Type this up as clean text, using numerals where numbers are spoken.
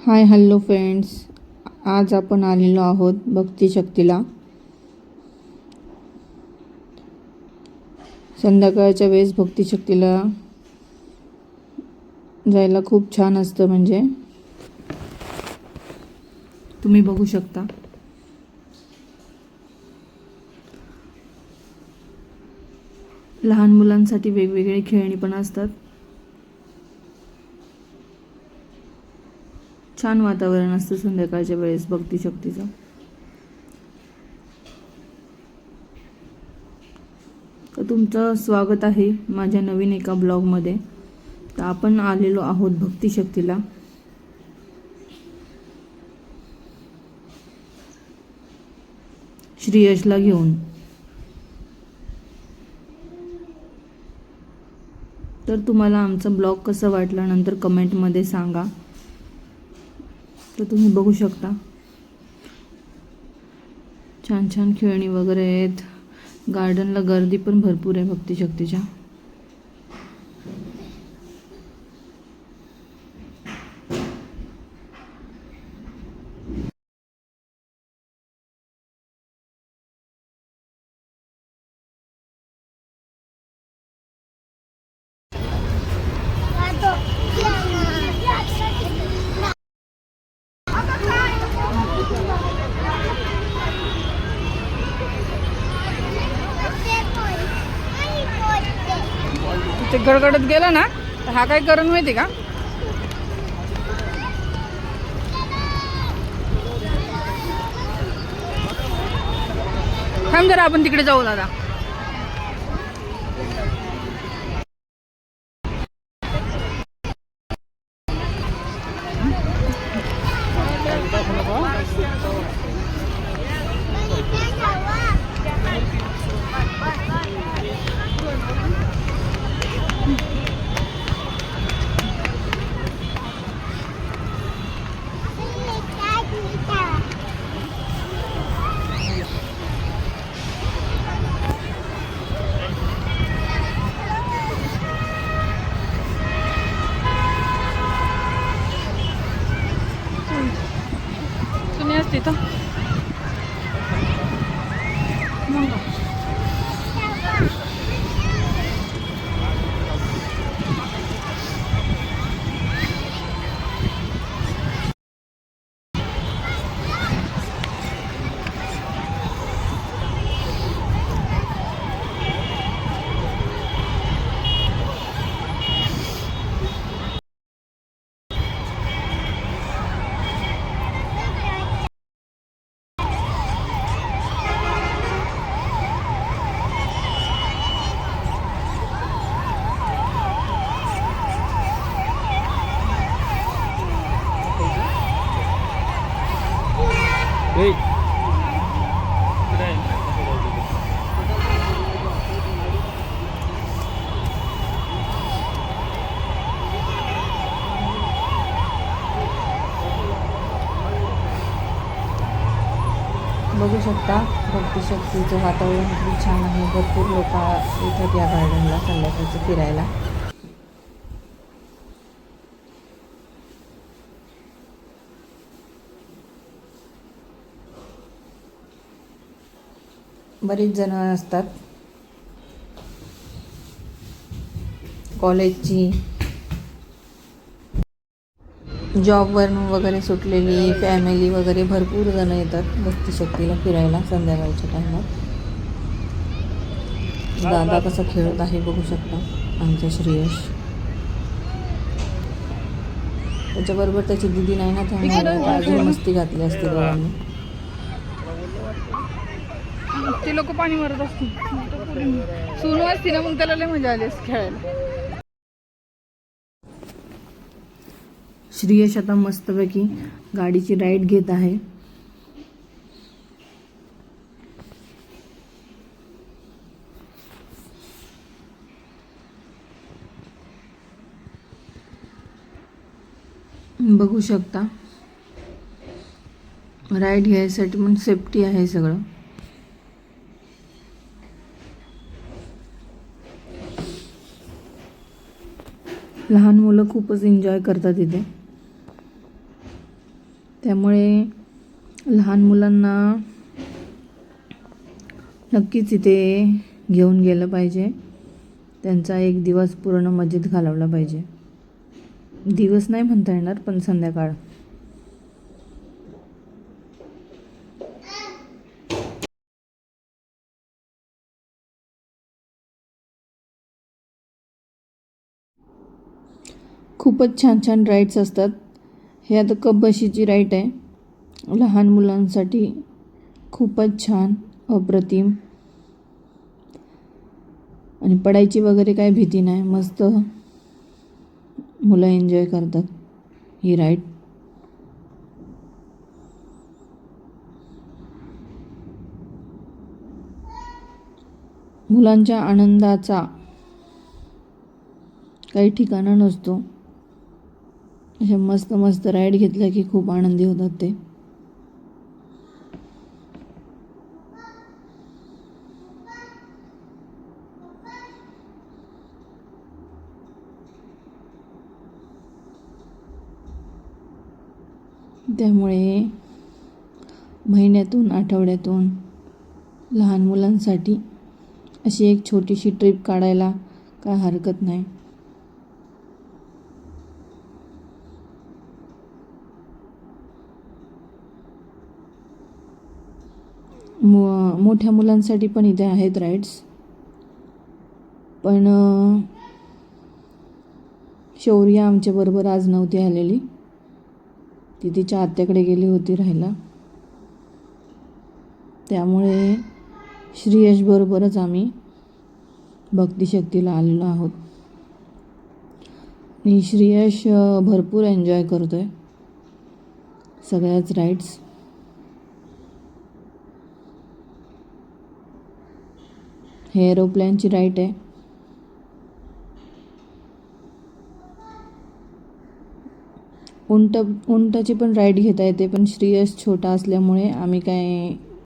Hi hello friends, आज आपण आलेलो आहोत भक्ती शक्तीला. संध्याकाळच्या वेळेस भक्ती शक्तीला जायला खूप छान असतं. म्हणजे तुम्ही बघू शकता लहान मुलांसाठी वेगवेगळे खेळणी पण असतात. छान वातावरण असतं संध्याकाळच्या वेळेस भक्ती शक्तीचं. तर तुमचं स्वागत आहे माझ्या नवीन एका ब्लॉगमध्ये. तर आपण आलेलो आहोत भक्ती शक्तीला. श्रेयसला घेऊन. तर तुम्हाला आमचा ब्लॉग कसा वाटला नंतर कमेंटमध्ये सांगा. तर तुम्ही बघू शकता छान छान खेळणी वगैरे आहेत. गार्डनला गर्दी पण भरपूर आहे भक्ती शक्तीच्या. ते गडगडत गेला ना, हा काय करून माहिती का? थांब जरा, आपण तिकडे जाऊ दादा. तुम्ही असते तर बघू शकता. भक्ती शक्तीचं वातावरण खूप छान आहे. भरपूर लोक येतात या गार्डनला संध्याकाळचं फिरायला. बरीच जण असतात. कॉलेजची, जॉबवरून वगैरे सुटलेली फॅमिली वगैरे भरपूर जण येतात भक्ती शक्तीला फिरायला संध्याकाळच्या टायमात. दादा कसा खेळत आहे बघू शकता आमचा श्रेयस. त्याच्याबरोबर त्याची दिदी नाही ना, त्यामुळे अजून मस्ती घातली असते दोघांनी. ती लोक पाणी मारत असतील. सोनू असती ना, मग त्याला लय मजा आली असते खेळायला. श्रेयस आता मस्तपैकी गाडीची राईड घेत आहे. बघू शकता राईड घ्यायसाठी पण सेफ्टी आहे सगळं. लहान मुलं खूपच एन्जॉय करतात इथे. त्यामुळे लहान मुलांना नक्कीच इथे घेऊन गेलं पाहिजे. त्यांचा एक दिवस पूर्ण मजेत घालवला पाहिजे. दिवस नाही म्हणता येणार, पण संध्याकाळ. खूपच छान छान राईड्स असतात. हे आता कपबशीची राईड आहे. लहान मुलांसाठी खूपच छान, अप्रतिम, आणि पडायची वगैरे काय भीती नाही. मस्त मुलं एन्जॉय करतात ही राईड. मुलांच्या आनंदाचा काही ठिकाणा नसतो. अशा मस्त मस्त राईड घेतल्या की खूप आनंदी होतात ते. त्यामुळे महिन्यातून, आठवड्यातून लहान मुलांसाठी अशी एक छोटीशी ट्रिप काढायला काय हरकत नाही. मोठ्या मुलांसाठी पण इथे आहेत राईड्स, पण शौर्य आमच्याबरोबर आज नव्हती आलेली. ती तिच्या आत्याकडे गेली होती राहायला. त्यामुळे श्रेयसबरोबरच आम्ही भक्तिशक्तीला आलेलो आहोत. आणि श्रेयस भरपूर एन्जॉय करतो आहे सगळ्याच राईड्स. हे एरोप्लेनची राईड आहे. उंटाची पण राईड घेता येते, पण श्रेयस छोटा असल्यामुळे आम्ही काय